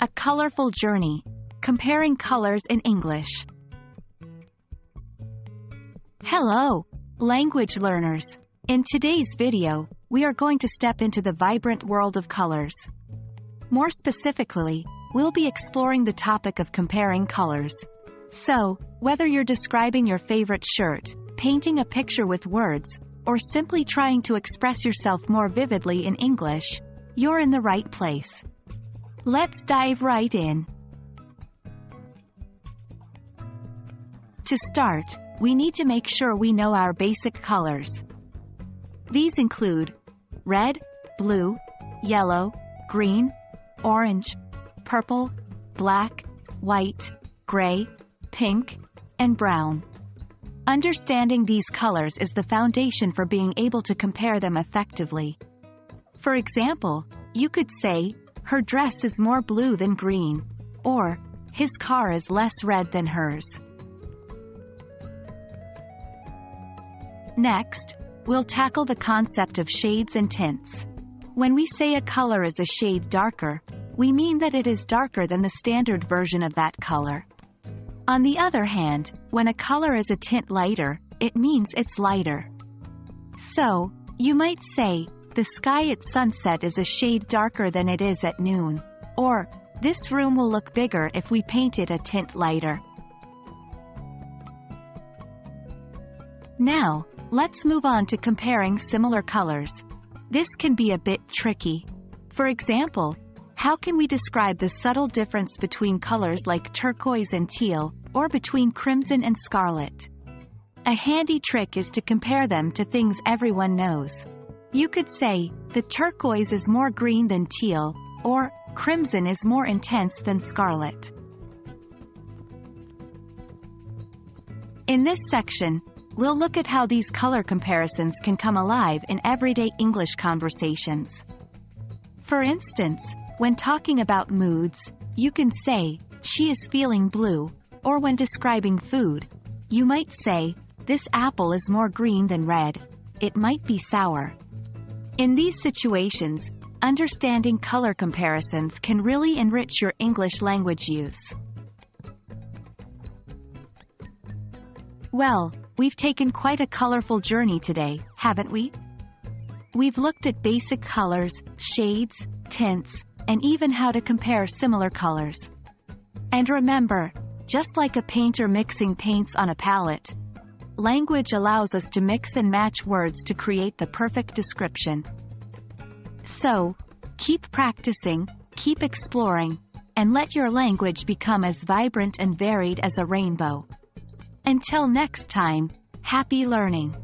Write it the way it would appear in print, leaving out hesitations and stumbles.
A colorful journey. Comparing colors in English. Hello, language learners. In today's video, we are going to step into the vibrant world of colors. More specifically, we'll be exploring the topic of comparing colors. So, whether you're describing your favorite shirt, painting a picture with words, or simply trying to express yourself more vividly in English, you're in the right place. Let's dive right in. To start, we need to make sure we know our basic colors. These include red, blue, yellow, green, orange, purple, black, white, gray, pink, and brown. Understanding these colors is the foundation for being able to compare them effectively. For example, you could say, her dress is more blue than green, or his car is less red than hers. Next, we'll tackle the concept of shades and tints. When we say a color is a shade darker, we mean that it is darker than the standard version of that color. On the other hand, when a color is a tint lighter, it means it's lighter. So, you might say, the sky at sunset is a shade darker than it is at noon, or, this room will look bigger if we paint it a tint lighter. Now, let's move on to comparing similar colors. This can be a bit tricky. For example, how can we describe the subtle difference between colors like turquoise and teal, or between crimson and scarlet? A handy trick is to compare them to things everyone knows. You could say, the turquoise is more green than teal, or crimson is more intense than scarlet. In this section, we'll look at how these color comparisons can come alive in everyday English conversations. For instance, when talking about moods, you can say, she is feeling blue, or when describing food, you might say, this apple is more green than red, it might be sour. In these situations, understanding color comparisons can really enrich your English language use. Well, we've taken quite a colorful journey today, haven't we? We've looked at basic colors, shades, tints, and even how to compare similar colors. And remember, just like a painter mixing paints on a palette, language allows us to mix and match words to create the perfect description. So, keep practicing, keep exploring, and let your language become as vibrant and varied as a rainbow. Until next time, happy learning!